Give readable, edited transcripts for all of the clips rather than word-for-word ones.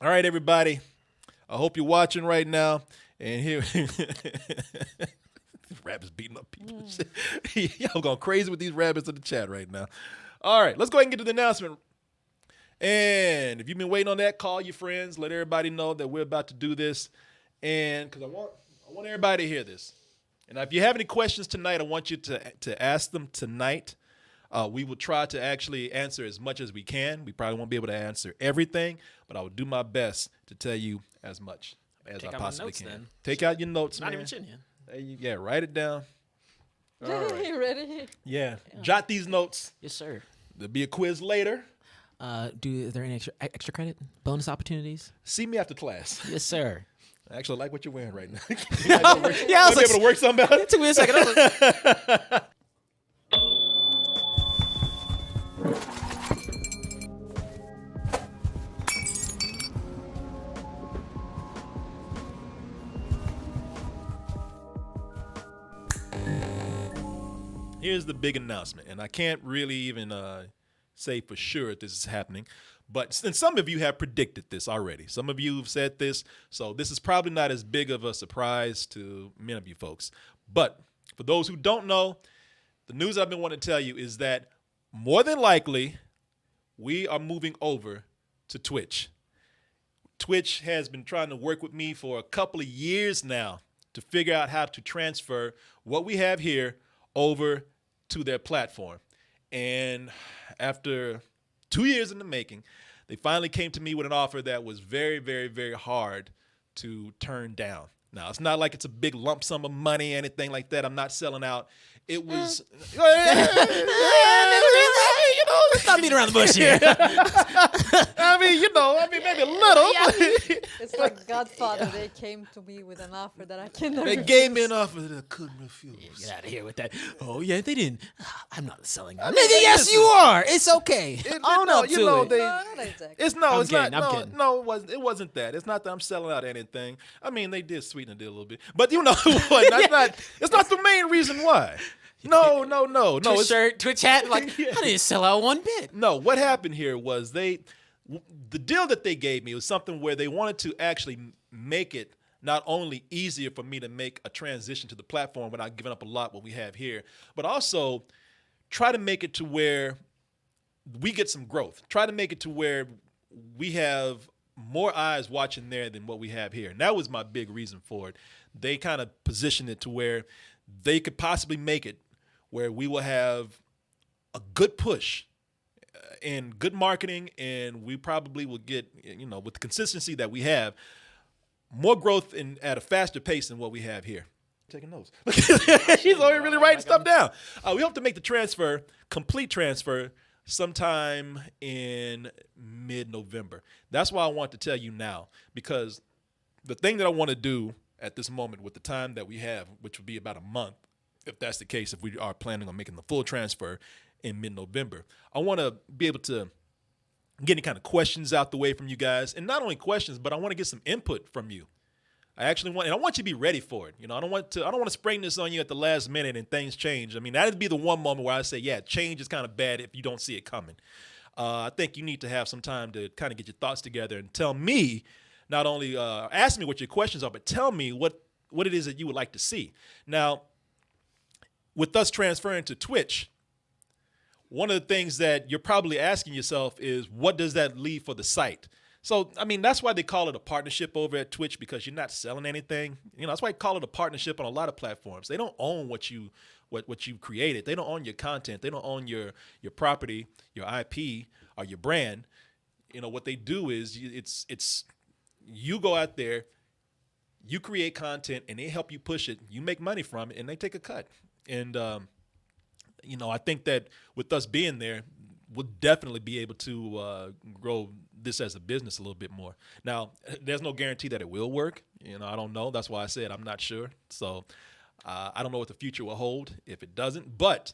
All right, everybody. I hope you're watching right now. And here, rabbits beating up people. Y'all going crazy with these rabbits in the chat right now. All right, let's go ahead and get to the announcement. And if you've been waiting on that, call your friends. Let everybody know that we're about to do this. And because I want everybody to hear this. And if you have any questions tonight, I want you to ask them tonight. We will try to actually answer as much as we can. We probably won't be able to answer everything, but I will do my best to tell you as much as I possibly can. Then. Take out your notes, Not man. even chin here. Yeah, write it down. All right. You ready? Yeah. Jot these notes. Yes, sir. There'll be a quiz later. Are there any extra credit, bonus opportunities? See me after class. Yes, sir. I actually like what you're wearing right now. Yeah, I was be able to work something out. It took me a second. Here's the big announcement, and I can't really even say for sure if this is happening, but and some of you have predicted this already. Some of you have said this, so this is probably not as big of a surprise to many of you folks. But for those who don't know, the news I've been wanting to tell you is that more than likely, we are moving over to Twitch. Twitch has been trying to work with me for a couple of years now to figure out how to transfer what we have here over to their platform. And after 2 years in the making, they finally came to me with an offer that was very, very, very hard to turn down. Now, it's not like it's a big lump sum of money, anything like that. I'm not selling out. It was, Let's not beat around the bush here. maybe a little. It's like Godfather. They came to me with an offer that I cannot They refuse. gave me an offer that I couldn't refuse. Get out of here with that. Oh, yeah, they didn't. I'm not selling out. Nigga, yes, you are. It's okay. Own up to it. No, not exactly. It's no, I'm it's kidding, not. I'm No, kidding. no, it wasn't that. It's not that I'm selling out anything. I mean, they did sweeten it a little bit, but you know what? It's not the main reason why. No. Twitch shirt, Twitch hat. Like, I didn't sell out one bit. No, what happened here was the deal that they gave me was something where they wanted to actually make it not only easier for me to make a transition to the platform without giving up a lot what we have here, but also try to make it to where we get some growth. Try to make it to where we have more eyes watching there than what we have here. And that was my big reason for it. They kind of positioned it to where they could possibly make it where we will have a good push and good marketing, and we probably will get, with the consistency that we have, more growth at a faster pace than what we have here. Taking notes. She's already really writing stuff down. We hope to make the complete transfer, sometime in mid-November. That's why I want to tell you now, because the thing that I want to do at this moment with the time that we have, which would be about a month, if that's the case, if we are planning on making the full transfer in mid-November, I want to be able to get any kind of questions out the way from you guys. And not only questions, but I want to get some input from you. I want you to be ready for it. I don't want to spring this on you at the last minute and things change. I mean, that'd be the one moment where I say, yeah, change is kind of bad if you don't see it coming. I think you need to have some time to kind of get your thoughts together and tell me, not only ask me what your questions are, but tell me what it is that you would like to see. Now, with us transferring to Twitch, one of the things that you're probably asking yourself is, what does that leave for the site? So, I mean, that's why they call it a partnership over at Twitch, because you're not selling anything. That's why they call it a partnership on a lot of platforms. They don't own what you created. They don't own your content. They don't own your property, your IP, or your brand. What they do is it's you go out there, you create content, and they help you push it. You make money from it, and they take a cut. And I think that with us being there, we'll definitely be able to grow this as a business a little bit more. Now, there's no guarantee that it will work. I don't know. That's why I said I'm not sure. So I don't know what the future will hold if it doesn't. But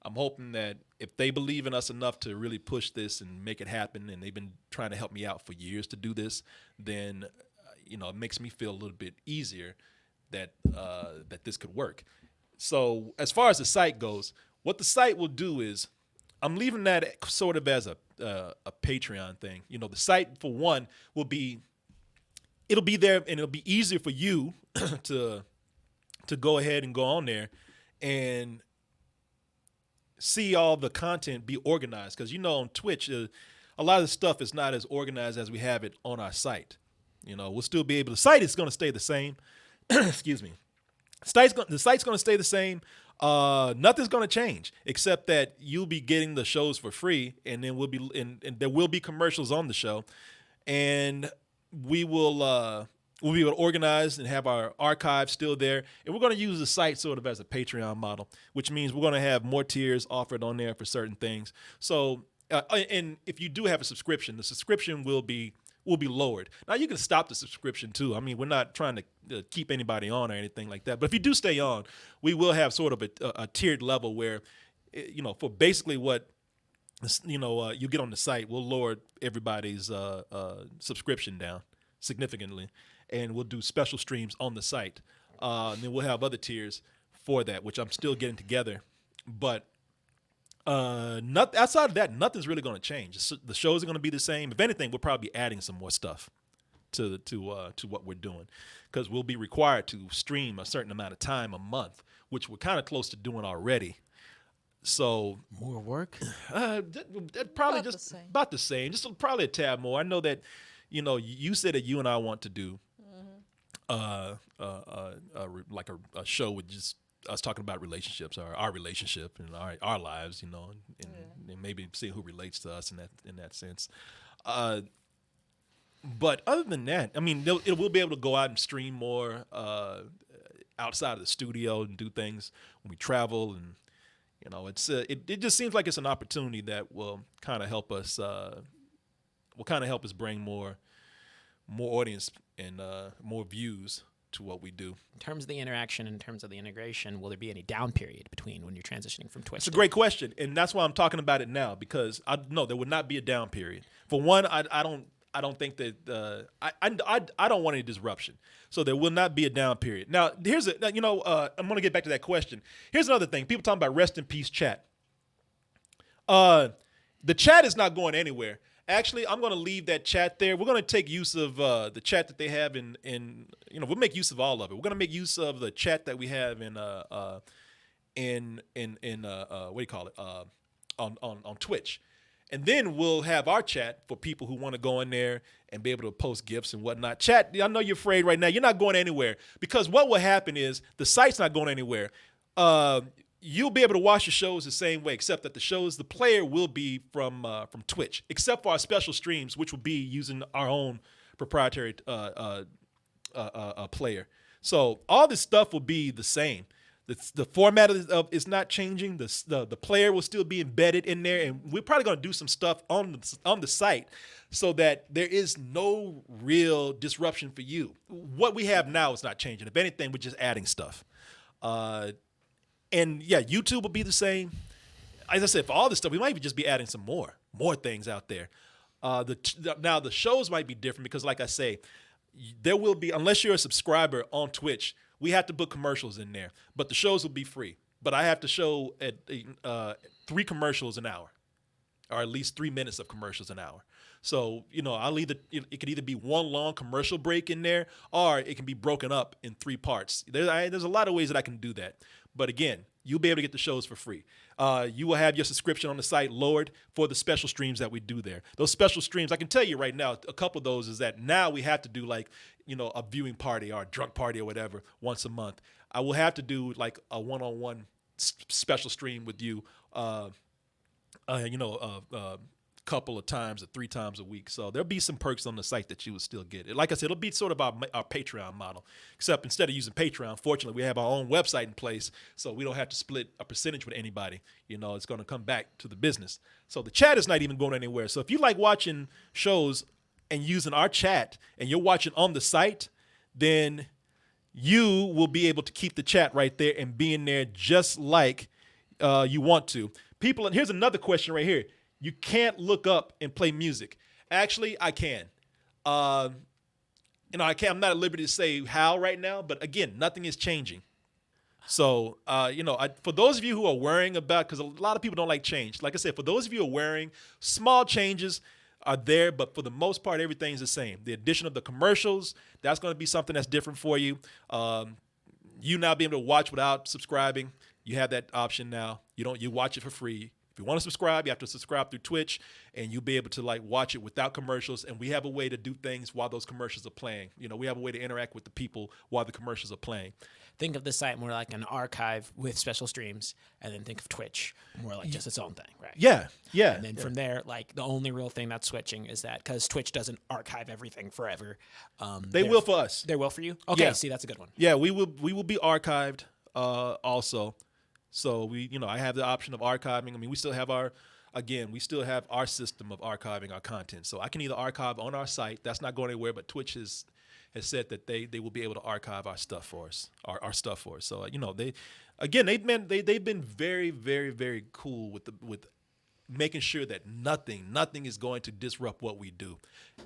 I'm hoping that if they believe in us enough to really push this and make it happen, and they've been trying to help me out for years to do this, then it makes me feel a little bit easier that this could work. So as far as the site goes, what the site will do is, I'm leaving that sort of as a a Patreon thing. You know, the site for one it'll be there, and it'll be easier for you to go ahead and go on there and see all the content be organized. Because, you know, on Twitch, a lot of the stuff is not as organized as we have it on our site. You know, we'll still be able, the site is going to stay the same. Excuse me. The site's going to stay the same. Nothing's going to change except that you'll be getting the shows for free, and then and there will be commercials on the show, and we'll be able to organize and have our archive still there. And we're going to use the site sort of as a Patreon model, which means we're going to have more tiers offered on there for certain things. So, and if you do have a subscription, the subscription will be lowered. Now, you can stop the subscription too. I mean, we're not trying to keep anybody on or anything like that. But if you do stay on, we will have sort of a tiered level where, you know, for basically what, you know, you get on the site, we'll lower everybody's subscription down significantly, and we'll do special streams on the site. And then we'll have other tiers for that, which I'm still getting together. But outside of that, nothing's really going to change. The shows are going to be the same. If anything, we'll probably be adding some more stuff to what we're doing, because we'll be required to stream a certain amount of time a month, which we're kind of close to doing already. So More work? probably About the just same. about the same, just probably a tad more. I know that, you know, you said that you and I want to do like a show with just us talking about relationships, or our relationship and our lives, you know, and maybe see who relates to us in that sense. But other than that, I mean, we'll be able to go out and stream more outside of the studio and do things when we travel, and you know, it just seems like it's an opportunity that will kind of help us bring more audience and more views to what we do. In terms of the interaction, in terms of the integration, will there be any down period between when you're transitioning from Twitch? It's a great question, and that's why I'm talking about it now, because there would not be a down period. For one, I don't think that I don't want any disruption, so there will not be a down period. Now, I'm going to get back to that question. Here's another thing: people talking about rest in peace chat. The chat is not going anywhere. Actually, I'm going to leave that chat there. We're going to take use of the chat that they have we'll make use of all of it. We're going to make use of the chat that we have on Twitch. And then we'll have our chat for people who want to go in there and be able to post gifts and whatnot. Chat, I know you're afraid right now. You're not going anywhere, because what will happen is the site's not going anywhere. You'll be able to watch the shows the same way, except that the player will be from Twitch, except for our special streams, which will be using our own proprietary player. So all this stuff will be the same. The format is not changing. The player will still be embedded in there, and we're probably going to do some stuff on the site so that there is no real disruption for you. What we have now is not changing. If anything, we're just adding stuff. And yeah, YouTube will be the same. As I said, for all this stuff, we might just be adding some more things out there. Now the shows might be different because, like I say, there will be, unless you're a subscriber on Twitch, we have to put commercials in there. But the shows will be free. But I have to show at 3 commercials an hour, or at least 3 minutes of commercials an hour. So, you know, it could either be one long commercial break in there, or it can be broken up in 3 parts. There's a lot of ways that I can do that. But again, you'll be able to get the shows for free. You will have your subscription on the site lowered for the special streams that we do there. Those special streams, I can tell you right now, a couple of those is that now we have to do like, you know, a viewing party or a drunk party or whatever once a month. I will have to do like a one-on-one special stream with you, couple of times or 3 times a week. So there'll be some perks on the site that you will still get. Like I said, it'll be sort of our Patreon model, except instead of using Patreon, fortunately, we have our own website in place, so we don't have to split a percentage with anybody. You know, it's going to come back to the business. So the chat is not even going anywhere. So if you like watching shows and using our chat and you're watching on the site, then you will be able to keep the chat right there and be in there just like you want to. People, and here's another question right here. You can't look up and play music. Actually, I can. I can't. I'm not at liberty to say how right now, but again, nothing is changing. So, for those of you who are worrying about, because a lot of people don't like change. Like I said, for those of you who are worrying, small changes are there, but for the most part, everything's the same. The addition of the commercials, that's going to be something that's different for you. You now being able to watch without subscribing, you have that option now. You watch it for free. If you want to subscribe, you have to subscribe through Twitch, and you'll be able to watch it without commercials. And we have a way to do things while those commercials are playing. We have a way to interact with the people while the commercials are playing. Think of the site more like an archive with special streams, and then think of Twitch more like just its own thing, right? Yeah. And then from there, the only real thing that's switching is that because Twitch doesn't archive everything forever. They will for us. They will for you? Okay, Yeah. see, that's a good one. Yeah, we will be archived also. So I have the option of archiving. I mean, we still have our system of archiving our content. So I can either archive on our site. That's not going anywhere, but Twitch has said that they will be able to archive our stuff for us, our stuff for us. So they've been very, very, very cool with making sure that nothing is going to disrupt what we do,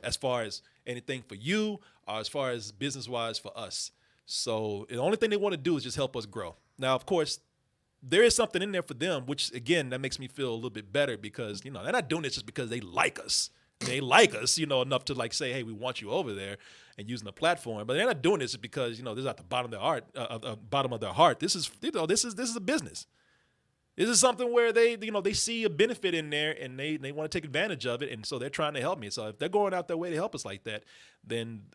as far as anything for you, or as far as business wise for us. So the only thing they want to do is just help us grow. Now, of course, there is something in there for them, which again, that makes me feel a little bit better because, they're not doing this just because they like us. They like us, enough to say, hey, we want you over there and using the platform. But they're not doing this just because, this is at the bottom of their heart. This is a business. This is something where they see a benefit in there and they want to take advantage of it. And so they're trying to help me. So if they're going out their way to help us like that, then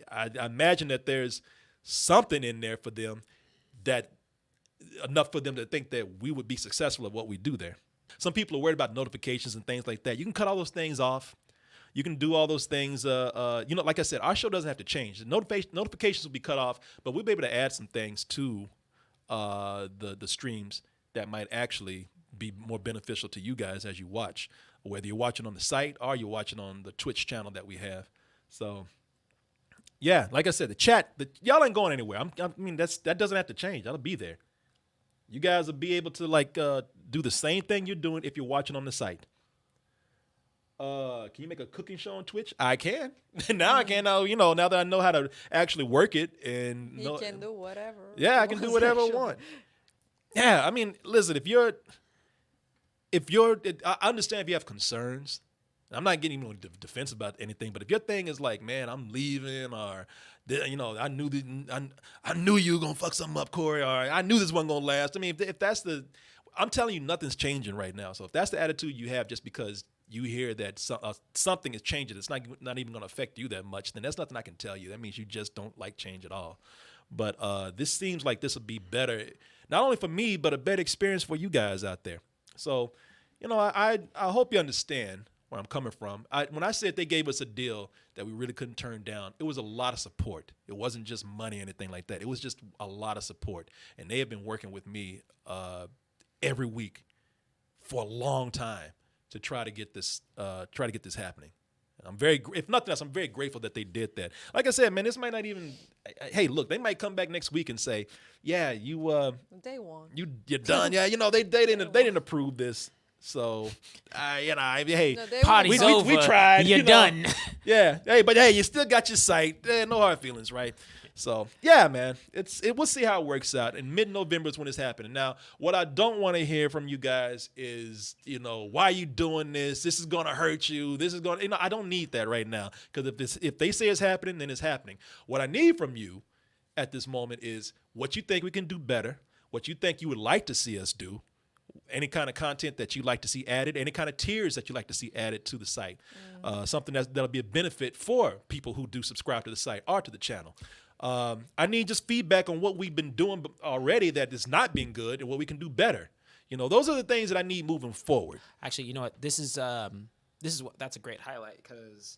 I imagine that there's something in there for them that enough for them to think that we would be successful at what we do there. Some people are worried about notifications and things like that. You can cut all those things off. You can do all those things. Like I said, our show doesn't have to change. The notifications will be cut off, but we'll be able to add some things to the streams that might actually be more beneficial to you guys as you watch, whether you're watching on the site or you're watching on the Twitch channel that we have. So, yeah, like I said, the chat, y'all ain't going anywhere. That doesn't have to change. That'll be there. You guys will be able to do the same thing you're doing if you're watching on the site. Can you make a cooking show on Twitch? I can. Now I can. Now that I know how to actually work it and You can do whatever. Yeah, I can do whatever I want. Yeah, listen, I understand if you have concerns. I'm not getting even defense about anything, but if your thing is man, I'm leaving, or I knew you were gonna fuck something up, Corey, or I knew this wasn't gonna last. If that's I'm telling you, nothing's changing right now. So if that's the attitude you have just because you hear that something is changing, it's not even gonna affect you that much, then that's nothing I can tell you. That means you just don't like change at all. But this seems like this would be better, not only for me, but a better experience for you guys out there. So, I hope you understand where I'm coming from. When I said they gave us a deal that we really couldn't turn down, it was a lot of support. It wasn't just money or anything like that. It was just a lot of support. And they have been working with me every week for a long time to try to get this happening. And if nothing else, I'm very grateful that they did that. Like I said, man, this might not even. Hey, look, they might come back next week and say, "Yeah, They won. you're done." Yeah, they didn't approve this. So, hey, No, they Party's won. over. we tried. You're done. Yeah, hey, you still got your site. No hard feelings, right? So, yeah, man, we'll see how it works out. And mid-November is when it's happening. Now, what I don't want to hear from you guys is, why are you doing this? This is going to hurt you. This is going to, I don't need that right now. Because if they say it's happening, then it's happening. What I need from you at this moment is what you think we can do better, what you think you would like to see us do, any kind of content that you'd like to see added, any kind of tiers that you'd like to see added to the site, something that'll be a benefit for people who do subscribe to the site or to the channel. I need just feedback on what we've been doing already that is not being good and what we can do better. Those are the things that I need moving forward. Actually, you know what? That's a great highlight because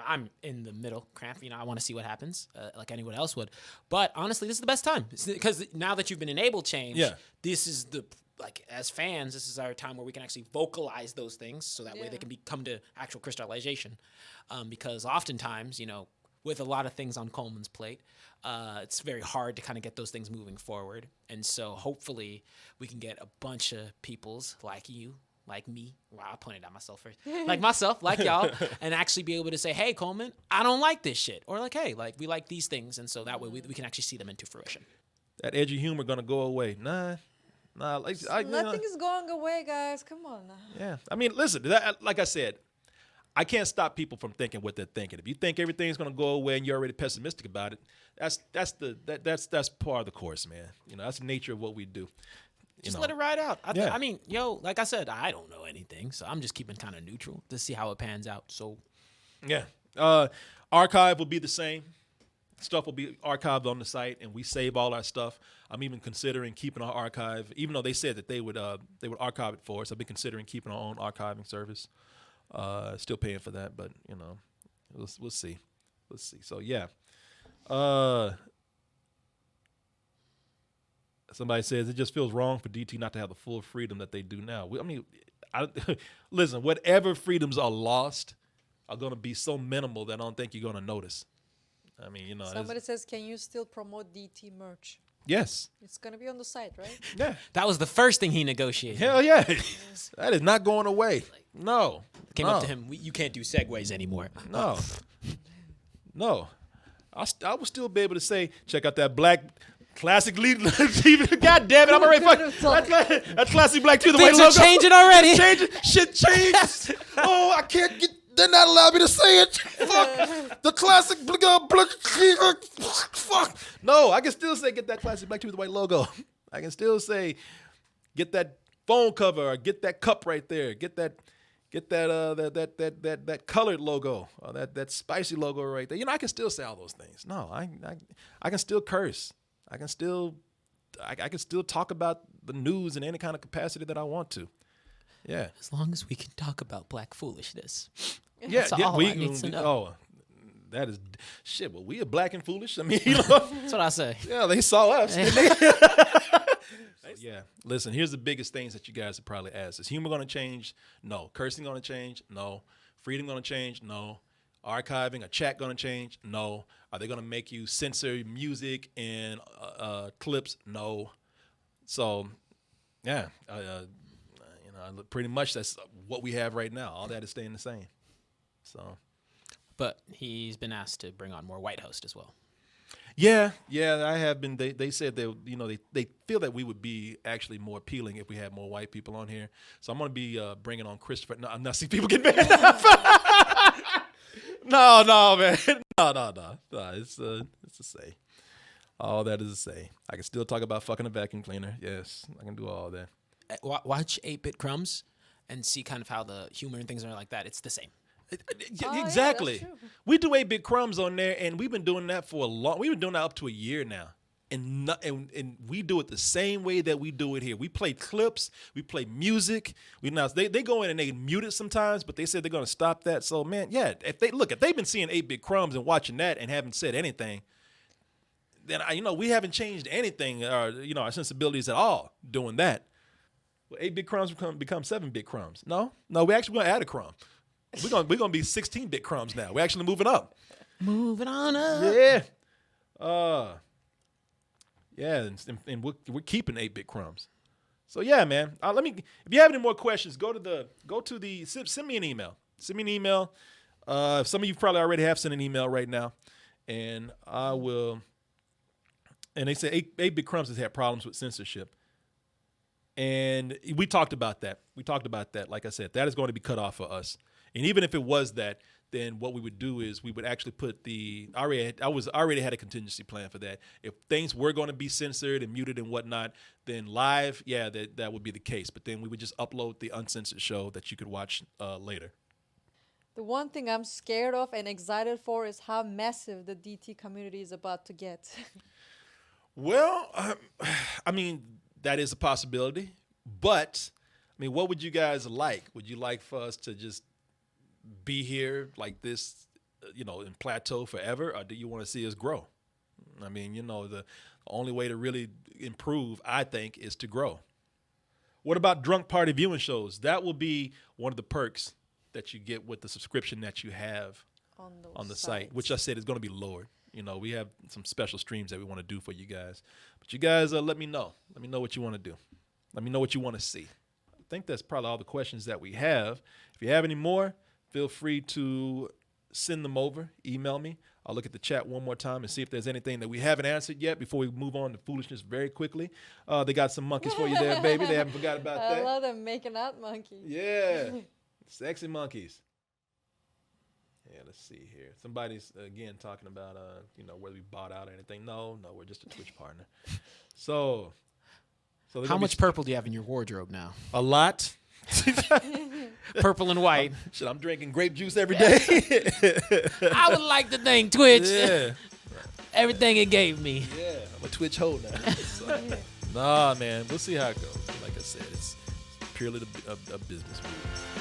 I'm in the middle cramp. I want to see what happens, like anyone else would. But honestly, this is the best time because now that you've been enabled change, this is as fans, this is our time where we can actually vocalize those things so that way they can come to actual crystallization. Because oftentimes, with a lot of things on Coleman's plate, it's very hard to kind of get those things moving forward. And so hopefully we can get a bunch of peoples like you, like me. Wow, I pointed at myself first. Like myself, like y'all, and actually be able to say, hey, Coleman, I don't like this shit. Or hey, we like these things. And so that way we can actually see them into fruition. that edgy humor gonna go away. Nah. Like Nothing is going away, guys. Come on now. yeah. I mean, listen. Like I said, I can't stop people from thinking what they're thinking. If you think everything's gonna go away and you're already pessimistic about it, that's part of the course, man. You know, that's the nature of what we do. Just let it ride out. Yeah. I mean, like I said, I don't know anything, so I'm just keeping kind of neutral to see how it pans out. So, yeah. Archive will be the same. Stuff will be archived on the site, and we save all our stuff. I'm even considering keeping our archive, even though they said that they would archive it for us. I've been considering keeping our own archiving service. Still paying for that, but you know, we'll see. Let's see. So yeah. Somebody says it just feels wrong for DT not to have the full freedom that they do now. Listen, whatever freedoms are lost are going to be so minimal that I don't think you're going to notice. I mean, you know. Somebody says, can you still promote DT merch? Yes. It's going to be on the site, right? Yeah. that was the first thing he negotiated. Hell yeah. That is not going away. No. Came up to him, you can't do segues anymore. No. No. I will still be able to say, check out that black classic lead. God damn it, I'm already fucking. That's classic black too. The Things white are logo. changing already. Shit changed. Oh, I can't get. They're not allowing me to say it. Fuck the classic black. Fuck. No, I can still say get that classic black too with the white logo. I can still say get that phone cover or get that cup right there. Get that colored logo or that spicy logo right there. You know, I can still say all those things. No, I can still curse. I can still talk about the news in any kind of capacity that I want to. Yeah. As long as we can talk about black foolishness. Yeah. That's all I need to know. Oh, that is shit. Well, we are black and foolish. I mean, you know. That's what I say. Yeah, they saw us. Yeah. Listen, here's the biggest things that you guys have probably asked. Is humor going to change? No. Cursing going to change? No. Freedom going to change? No. Archiving, a chat going to change? No. Are they going to make you censor music and clips? No. So, yeah, you know, pretty much that's what we have right now. All that is staying the same. So, But he's been asked to bring on more White Host as well. yeah, I have been. They said that, you know, they feel that we would be actually more appealing if we had more white people on here. So I'm going to be bringing on Christopher. No, I'm not seeing people get mad. No, man. No. It's the same. All that is the same. I can still talk about fucking a vacuum cleaner. Yes, I can do all that. Watch 8-Bit Crumbs and see kind of how the humor and things are like that. It's the same. yeah, Exactly. that's true. We do 8-Bit Crumbs on there, and we've been doing that for we've been doing that up to a year now. And we do it the same way that we do it here. We play clips, we play music. They go in and they mute it sometimes, but they said they're gonna stop that. So man, yeah, if they've been seeing 8-Bit Crumbs and watching that and haven't said anything, then we haven't changed anything or our sensibilities at all doing that. Well, 8-Bit Crumbs become 7-Bit Crumbs. No, we're actually gonna add a crumb. We're gonna be 16-Bit Crumbs now. We're actually moving up. Moving on up. Yeah. Yeah, and we're keeping 8-Bit Crumbs. So yeah, man. If you have any more questions, send me an email. Send me an email. Some of you probably already have sent an email right now, and I will. And they say 8-Bit Crumbs has had problems with censorship, and we talked about that. Like I said, that is going to be cut off for us. And even if it was that, then what we would do is we would actually put I already had a contingency plan for that. If things were going to be censored and muted and whatnot, then live, yeah, that would be the case. But then we would just upload the uncensored show that you could watch later. The one thing I'm scared of and excited for is how massive the DT community is about to get. Well, I mean, that is a possibility. But, I mean, what would you guys like? Would you like for us to just be here like this, in plateau forever, or do you want to see us grow? I mean, the only way to really improve, I think, is to grow. What about drunk party viewing shows? That will be one of the perks that you get with the subscription that you have on the site, which I said is going to be lowered. We have some special streams that we want to do for you guys. But you guys, let me know. Let me know what you want to do. Let me know what you want to see. I think that's probably all the questions that we have. If you have any more, feel free to send them over, email me. I'll look at the chat one more time and see if there's anything that we haven't answered yet before we move on to foolishness very quickly. They got some monkeys for you there, baby. They haven't forgot about I that. love them making out monkeys. Yeah, sexy monkeys. Yeah, let's see here. Somebody's again talking about whether we bought out or anything. No, we're just a Twitch partner. So they're How gonna be much purple do you have in your wardrobe now? a lot. Purple and white. Shit, I'm drinking grape juice every day. I would like to thank Twitch. Yeah, Everything it gave me. yeah. I'm a Twitch hoe now. So, nah, man, we'll see how it goes. Like I said, it's purely a business move.